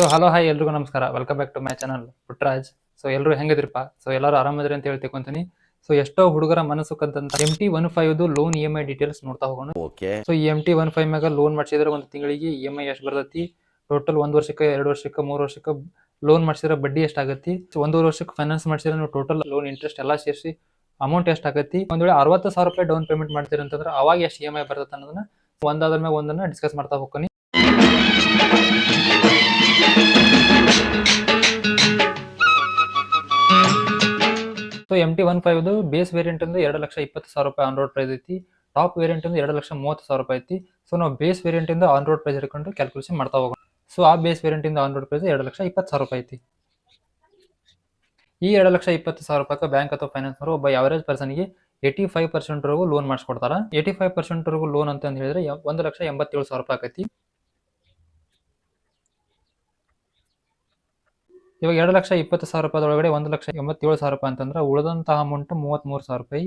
So hello hi ಎಲ್ರಿಗೂ ನಮಸ್ಕಾರ, welcome back to my channel Putraj. So ಎಲ್ಲರೂ ಹೆಂಗಿದ್ರಪ್ಪ? ಸೊ ಎಲ್ಲರೂ ಆರಾಮದ್ರಿ ಅಂತ ಹೇಳಿ ತಿಳ್ಕೊಂತೀನಿ. ಸೊ ಎಷ್ಟೋ ಹುಡುಗರ ಮನಸ್ಸು ಕದ್ದಂತ MT-15 ಲೋನ್ EMI ಡೀಟೇಲ್ಸ್ ನೋಡ್ತಾ ಹೋಗೋಣ. ಸೊ ಈ MT-15 ಮ್ಯಾಗ ಲೋನ್ ಮಾಡಿಸಿದ್ರೆ ಒಂದು ತಿಂಗಳಿಗೆ EMI ಎಷ್ಟು ಬರ್ತೈತಿ, ಟೋಟಲ್ 1 ವರ್ಷಕ್ಕೆ 2 ವರ್ಷಕ್ಕೆ 3 ವರ್ಷಕ್ಕೆ ಲೋನ್ ಮಾಡಿಸಿದ್ರೆ ಬಡ್ಡಿ ಎಷ್ಟಾಗತ್ತಿ, 1 ವರ್ಷಕ್ಕೆ ಫೈನಾನ್ಸ್ ಮಾಡಿಸಿದ್ರೆ ನೀವು ಟೋಟಲ್ ಲೋನ್ ಇಂಟ್ರೆಸ್ಟ್ ಎಲ್ಲ ಸೇರಿಸಿ ಅಮೌಂಟ್ ಎಷ್ಟಾಗತ್ತಿ, ಒಂದ್ ವೇಳೆ 60,000 ರೂಪಾಯಿ ಡೌನ್ ಪೇಮೆಂಟ್ ಮಾಡ್ತೀರಿ ಅಂತಂದ್ರೆ ಅವಾಗ ಎಷ್ಟು EMI ಬರ್ತದೆ ಅನ್ನೋದನ್ನ ಒಂದಾದ್ರ ಮೇಲೆ ಒಂದನ್ನ ಡಿಸ್ಕಸ್ ಮಾಡ್ತಾ ಹೋಗ್ತೀನಿ. ಸೊ MT-15 ಬೇಸ್ ವೇರಿಯಂಟ್ ಅಂದ್ರೆ 2,20,000 ರೂಪಾಯಿ ಆನ್ ರೋಡ್ ಪ್ರೈಸ್ ಐತಿ. ಟಾಪ್ ವೇರಿಯಂಟ್ ಅಂದ್ರೆ 2,30,000 ರೂಪಾಯಿ ಐತಿ. ಸೊ ನಾವು ಬೇಸ್ ವೇರಿಯಂಟ್ ಇಂದ ಆನ್ ರೋಡ್ ಪ್ರೈಸ್ ಹಿಡ್ಕೊಂಡು ಕ್ಯಾಲ್ಕುಲೇಷನ್ ಮಾಡ್ತಾ ಹೋಗೋಣ. ಸೊ ಆ ಬೇಸ್ ವೇರಿಯಂಟ್ ಇಂದ ಆನ್ ರೋಡ್ ಪ್ರೈಸ್ 2,20,000 ರೂಪಾಯಿ ಐತಿ. ಈ 2,20,000 ರೂಪಾಯಿ ಬ್ಯಾಂಕ್ ಅಥವಾ ಫೈನಾನ್ಸ್ ಅವರು ಒಬ್ಬ ಅವರೇಜ್ ಪರ್ಸನ್ಗೆ 85% ವರೆಗೂ ಲೋನ್ ಮಾಡಿಸ್ಕೊಡ್ತಾರ. 85% ವರೆಗೂ ಲೋನ್ ಅಂತ ಹೇಳಿದ್ರೆ 1,87,000 ರೂಪಾಯಿ ಆಕೈತಿ. ಇವಾಗ 2,20,000 ರೂಪಾಯಿ ಒಳಗಡೆ 1,87,000 ರೂಪಾಯಿ ಅಂತಂದ್ರೆ ಉಳಿದಂತಹ ಅಮೌಂಟ್ 33,000 ರೂಪಾಯಿ.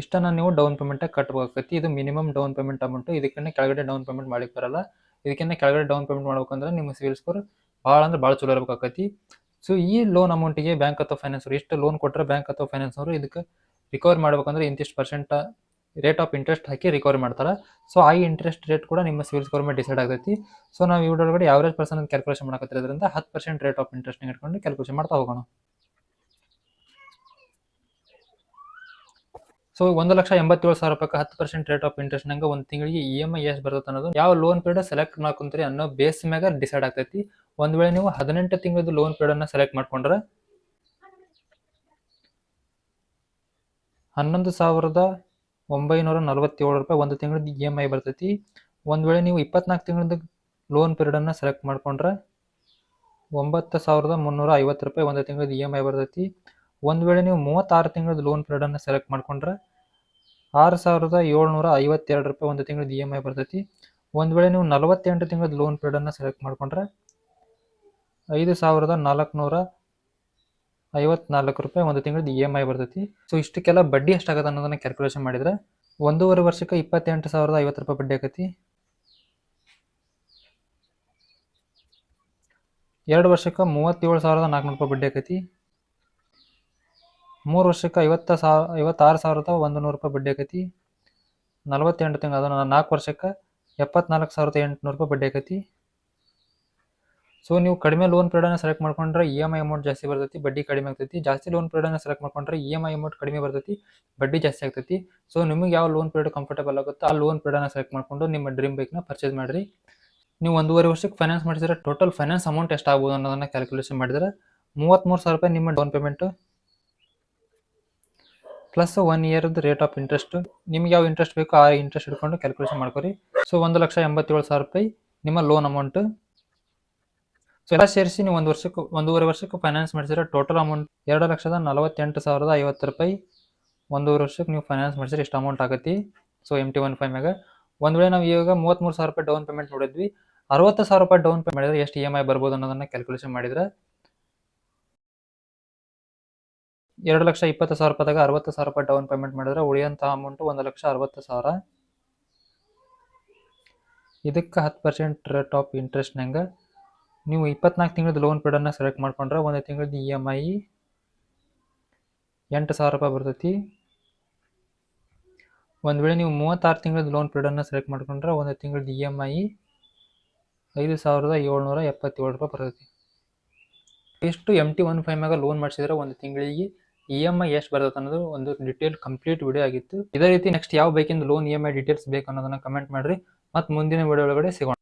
ಇಷ್ಟನ್ನ ನೀವು ಡೌನ್ ಪೇಮೆಂಟ್ ಕಟ್ಟಬೇಕಾಗತ್ತಿ. ಇದು ಮಿನಿಮಮ್ ಡೌನ್ ಪೇಮೆಂಟ್ ಅಮೌಂಟ್. ಇದಕ್ಕಿಂತ ಕೆಳಗಡೆ ಡೌನ್ ಪೇಮೆಂಟ್ ಮಾಡ್ಲಿಕ್ಕೆ ಬರಲ್ಲ. ಇದಕ್ಕಿಂತ ಕೆಳಗಡೆ ಡೌನ್ ಪೇಮೆಂಟ್ ಮಾಡ್ಬೇಕಂದ್ರೆ ನಿಮ್ಮ ಸಿವಿಲ್ ಸ್ಕೋರ್ ಭಾಳ ಅಂದ್ರೆ ಭಾಳ ಚಲೋ ಇರಬೇಕಾಗತ್ತಿ. ಸೊ ಈ ಲೋನ್ ಅಮೌಂಟಿಗೆ ಬ್ಯಾಂಕ್ ಅಥವಾ ಫೈನಾನ್ಸ್ ಅವರು ಎಷ್ಟು ಲೋನ್ ಕೊಟ್ಟರೆ ಬ್ಯಾಂಕ್ ಅಥವಾ ಫೈನಾನ್ಸ್ ಅವರು ಇದಕ್ಕೆ ರಿಕವರ್ ಮಾಡ್ಬೇಕಂದ್ರೆ ಇಂತಿಷ್ಟು ಪರ್ಸೆಂಟ್ ರೇಟ್ ಆಫ್ ಇಂಟ್ರೆಸ್ಟ್ ಹಾಕಿ ರಿಕವರಿ ಮಾಡ್ತಾರೆ. ಸೊ ಆ ಇಂಟ್ರೆಸ್ಟ್ ರೇಟ್ ಕೂಡ ನಿಮ್ಮ ಸಿವಿಲ್ ಸ್ಕೋರ್ ಮೇಲೆ ಡಿಸೈಡ್ ಆಗ್ತೈತಿ. ಸೊ ನಾವು ಇವುದರೊಳಗಡೆ ಅವರೇಜ್ ಪರ್ಸನ್ ಕ್ಯಾಲ್ಕುಲೇಷನ್ ಮಾಡಕತ್ತಿರೋದ್ರಿಂದ 10% ರೇಟ್ ಆಫ್ ಇಂಟ್ರೆಸ್ಟ್ ಇಟ್ಕೊಂಡು ಕ್ಯಾಲ್ಕುಲೇಷನ್ ಮಾಡ್ತಾ ಹೋಗೋಣ. ಸೊ 1,87,000 ರೂಪಾಯಿ 10% ರೇಟ್ ಆಫ್ ಇಂಟ್ರೆಸ್ಟ್ ನಂಗೆ ಒಂದು ತಿಂಗಳಿಗೆ EMI ಎಷ್ಟು ಬರ್ತದೆ ಅನ್ನೋದು ಯಾವ ಲೋನ್ ಪೀರಿಯಡ್ ಸೆಲೆಕ್ಟ್ ಮಾಡ್ಕೊಂತೀರಿ ಅನ್ನೋ ಬೇಸ್ ಮ್ಯಾಗ ಡಿಸೈಡ್ ಆಗ್ತೈತಿ. ಒಂದ್ ವೇಳೆ ನೀವು 18 ತಿಂಗಳದ ಲೋನ್ ಪೀರಿಯಡ್ ಅನ್ನ ಸೆಲೆಕ್ಟ್ ಮಾಡ್ಕೊಂಡ್ರೆ 11,947 ರೂಪಾಯಿ ಒಂದು ತಿಂಗಳದ EMI ಬರ್ತೈತಿ. ಒಂದ್ ವೇಳೆ ನೀವು 24 ತಿಂಗಳದ ಲೋನ್ ಪೀರಿಯಡ್ ಅನ್ನ ಸೆಲೆಕ್ಟ್ ಮಾಡ್ಕೊಂಡ್ರೆ 9,350 ರೂಪಾಯಿ ಒಂದು ತಿಂಗಳದ EMI ಬರ್ತೈತಿ. ಒಂದ್ ವೇಳೆ ನೀವು 36 ತಿಂಗಳದ ಲೋನ್ ಪೀರಿಯಡ್ ಅನ್ನ ಸೆಲೆಕ್ಟ್ ಮಾಡ್ಕೊಂಡ್ರೆ 6,752 ರೂಪಾಯಿ ಒಂದು ತಿಂಗಳದ EMI ಬರ್ತೈತಿ. ಒಂದ್ ವೇಳೆ ನೀವು 48 ತಿಂಗಳದ ಲೋನ್ ಪೀರಿಯಡ್ ಅನ್ನ ಸೆಲೆಕ್ಟ್ ಮಾಡ್ಕೊಂಡ್ರೆ 5,454 ರೂಪಾಯಿ ಒಂದು ತಿಂಗಳದ EMI ಬರ್ತೈತಿ. ಸೊ ಇಷ್ಟಕ್ಕೆಲ್ಲ ಬಡ್ಡಿ ಎಷ್ಟಾಗತ್ತೆ ಅನ್ನೋದನ್ನ ಕ್ಯಾಲ್ಕುಲೇಷನ್ ಮಾಡಿದ್ರೆ 1.5 ವರ್ಷಕ್ಕೆ 28,050 ರೂಪಾಯಿ ಬಡ್ಡಿ ಆಕತಿ. 2 ವರ್ಷಕ್ಕೆ 37,400 ರೂಪಾಯಿ ಬಡ್ಡಿ ಆಕತಿ. 3 ವರ್ಷಕ್ಕೆ 56,100 ರೂಪಾಯಿ ಬಡ್ಡಿ ಆಕತಿ. 48 ತಿಂಗಳು ಅದನ್ನ 4 ವರ್ಷಕ್ಕೆ 74,800 ರೂಪಾಯಿ ಬಡ್ಡಿ ಆಕತಿ. ಸೊ ನೀವು ಕಡಿಮೆ ಲೋನ್ ಪೀರಿಯಡ್ ಸೆಲೆಕ್ಟ್ ಮಾಡ್ಕೊಂಡ್ರೆ EMI ಅಮೌಂಟ್ ಜಾಸ್ತಿ ಬರ್ತೈತಿ, ಬಡ್ಡಿ ಕಡಿಮೆ ಆಗ್ತೈತಿ. ಜಾಸ್ತಿ ಲೋನ್ ಪೀರಿಯಡ್ ಸೆಲೆಕ್ಟ್ ಮಾಡ್ಕೊಂಡ್ರೆ EMI ಅಮೌಂಟ್ ಕಡಿಮೆ ಬರ್ತೈತಿ, ಬಡ್ಡಿ ಜಾಸ್ತಿ ಆಗ್ತೈತಿ. ಸೊ ನಿಮಗೆ ಯಾವ ಲೋನ್ ಪೀರಿಯಡ್ ಕಂಫರ್ಟಬಲ್ ಆಗುತ್ತೋ ಆ ಲೋನ್ ಪೀರಿಯಡ್ ಸೆಲೆಕ್ಟ್ ಮಾಡ್ಕೊಂಡು ನಿಮ್ಮ ಡ್ರೀಮ್ ಬೈಕ್ನ ಪರ್ಚೇಸ್ ಮಾಡಿರಿ. ನೀವು 1.5 ವರ್ಷಕ್ಕೆ ಫೈನಾನ್ಸ್ ಮಾಡಿದ್ರೆ ಟೋಟಲ್ ಫೈನಾನ್ಸ್ ಅಮೌಂಟ್ ಎಷ್ಟಾಗ್ಬೋದು ಅನ್ನೋದನ್ನ ಕ್ಯಾಲ್ಕುಲೇಷನ್ ಮಾಡಿದ್ರೆ 33,000 ರೂಪಾಯಿ ನಿಮ್ಮ ಡೌನ್ ಪೇಮೆಂಟ್ ಪ್ಲಸ್ 1 ಇಯರ್ದು ರೇಟ್ ಆಫ್ ಇಂಟ್ರೆಸ್ಟ್. ನಿಮ್ಗೆ ಯಾವ ಇಂಟ್ರೆಸ್ಟ್ ಬೇಕೋ ಆ ಇಂಟ್ರೆಸ್ಟ್ ಹಿಡ್ಕೊಂಡು ಕ್ಯಾಲ್ಕುಲೇಷನ್ ಮಾಡ್ಕೊರಿ. ಸೊ 1,87,000 ರೂಪಾಯಿ ನಿಮ್ಮ ಲೋನ್ ಅಮೌಂಟ್. ಸೊ ಎಲ್ಲ ಸೇರಿಸಿ ನೀವು 1.5 ವರ್ಷಕ್ಕೆ ಫೈನಾನ್ಸ್ ಮಾಡಿಸಿದ್ರೆ ಟೋಟಲ್ ಅಮೌಂಟ್ 2,48,050 ರೂಪಾಯಿ. 1.5 ವರ್ಷಕ್ಕೆ ನೀವು ಫೈನಾನ್ಸ್ ಮಾಡಿಸಿದ್ರೆ ಎಷ್ಟು ಅಮೌಂಟ್ ಆಗುತ್ತೆ. ಸೊ MT-15 ಮ್ಯಾಗ ಒಂದ್ ವೇಳೆ ನಾವು ಇವಾಗ 33,000 ರೂಪಾಯಿ ಡೌನ್ ಪೇಮೆಂಟ್ ನೋಡಿದ್ವಿ, 60,000 ರೂಪಾಯಿ ಡೌನ್ ಪೇಮೆಂಟ್ ಮಾಡಿದ್ರೆ ಎಷ್ಟು EMI ಬರ್ಬೋದು ಅನ್ನೋದನ್ನ ಕ್ಯಾಲ್ಕುಲೇಷನ್ ಮಾಡಿದ್ರೆ 2,20,000 ರೂಪಾಯಿದಾಗ 60,000 ರೂಪಾಯಿ ಡೌನ್ ಪೇಮೆಂಟ್ ಮಾಡಿದ್ರೆ ಉಳಿಯಂತಹ ಅಮೌಂಟ್ 1,60,000. ಇದಕ್ಕೆ 10% ರೇಟ್ ಆಫ್ ಇಂಟ್ರೆಸ್ಟ್ ನಂಗೆ ನೀವು 24 ತಿಂಗಳದ ಲೋನ್ ಪೀರಿಯಡ್ ಅನ್ನ ಸೆಲೆಕ್ಟ್ ಮಾಡ್ಕೊಂಡ್ರೆ ಒಂದು ತಿಂಗಳದ EMI 8,000 ರೂಪಾಯಿ ಬರ್ತೈತಿ. ಒಂದ್ ವೇಳೆ ನೀವು 36 ತಿಂಗಳದ ಲೋನ್ ಪೀರಿಯಡ್ ಅನ್ನ ಸೆಲೆಕ್ಟ್ ಮಾಡ್ಕೊಂಡ್ರೆ ಒಂದು ತಿಂಗಳದ EMI 5,777 ರೂಪಾಯಿ ಬರ್ತೈತಿ. ಎಷ್ಟು MT-15 ಮ್ಯಾಗ ಲೋನ್ ಮಾಡಿಸಿದ್ರೆ ಒಂದು ತಿಂಗಳಿಗೆ EMI ಎಷ್ಟು ಬರ್ತದೆ ಅನ್ನೋದು ಒಂದು ಡಿಟೇಲ್ ಕಂಪ್ಲೀಟ್ ವಿಡಿಯೋ ಆಗಿತ್ತು. ಇದೇ ರೀತಿ ನೆಕ್ಸ್ಟ್ ಯಾವ ಬೈಕಿಂದ ಲೋನ್ EMI ಡೀಟೇಲ್ಸ್ ಬೇಕು ಅನ್ನೋದನ್ನ ಕಮೆಂಟ್ ಮಾಡ್ರಿ. ಮತ್ತು ಮುಂದಿನ ವಿಡಿಯೋ ಒಳಗಡೆ ಸಿಗೋಣ.